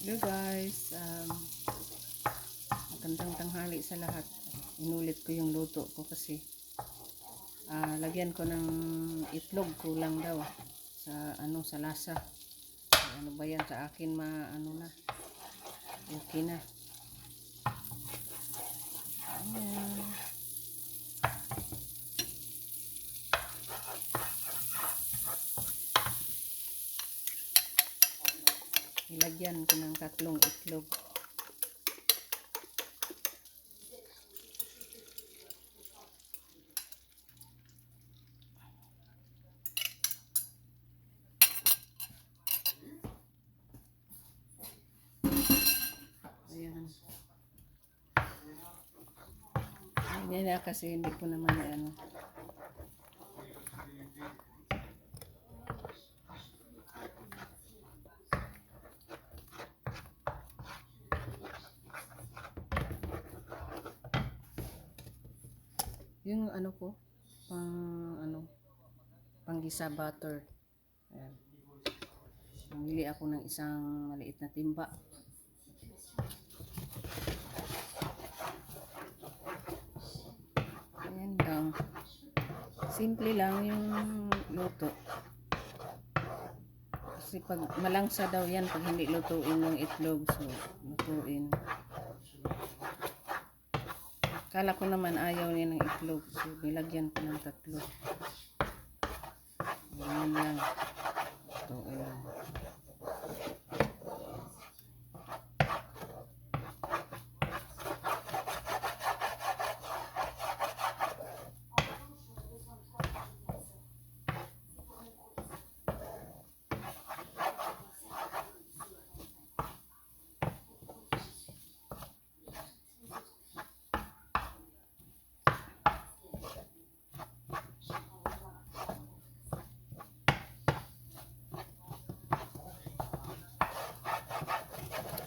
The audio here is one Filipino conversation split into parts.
Hello guys, magandang tanghali sa lahat. Inulit ko yung luto ko kasi lagyan ko ng itlog, kulang daw sa lasa. Ano ba yan sa akin, okay na. Ayan. Ilagyan ko ng 3 itlog. Ayan. Ayan na kasi hindi ko naman yung ko panggisa butter. Ayan. Bumili ako ng isang maliit na timba. Ayan lang. Simple lang yung luto. Kasi pag malangsa daw yan pag hindi lutuin ng itlog. So, lutuin. Kala ko naman ayaw niya ng itlog. So, nilagyan ko ng 3. Ayan lang. Ito, ayan.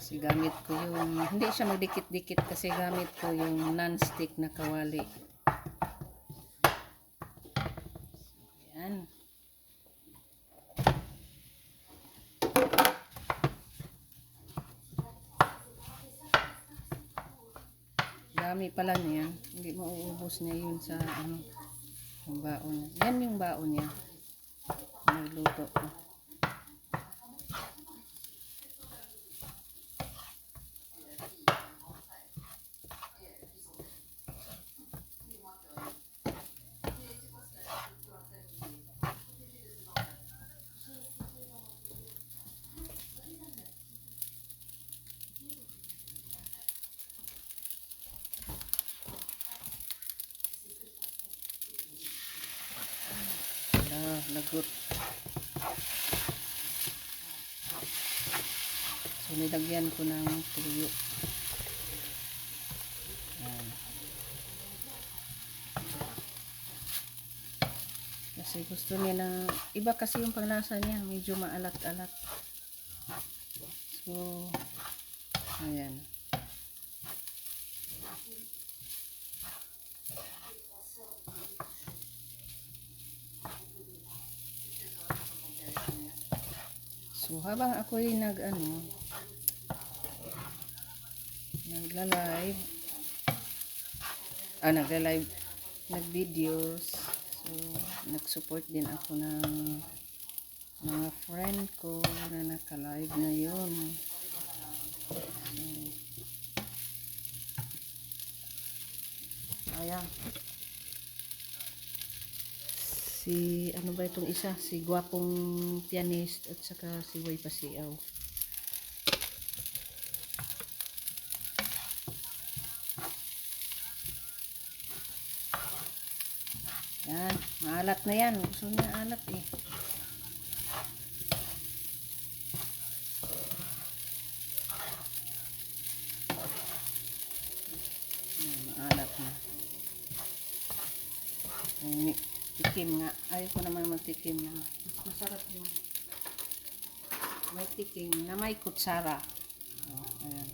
Kasi gamit ko yung, hindi siya magdikit-dikit kasi gamit ko yung non-stick na kawali. Ayan. Dami pala niya. Hindi mauubos niya yun sa yung baon. Yan yung baon niya. Nagluto ko. Lagot. So, nilagyan ko ng tuyo. Ayan. Kasi gusto niya na, iba kasi yung panglasa niya, medyo maalat-alat. So, ayan. So, habang ako'y nagla-live, nag-videos. So, nag-support din ako ng mga friend ko na naka-live ngayon. So, ayan. Si ano ba itong isa, si gwapong pianist at saka si Way Pasiaw. Yan, maalat na yan. Gusto niya alat eh. Maalat na. Tikim nga. Ayaw ko naman magtikim na. Masarap yung may tikim na may kutsara. Oh, ayan.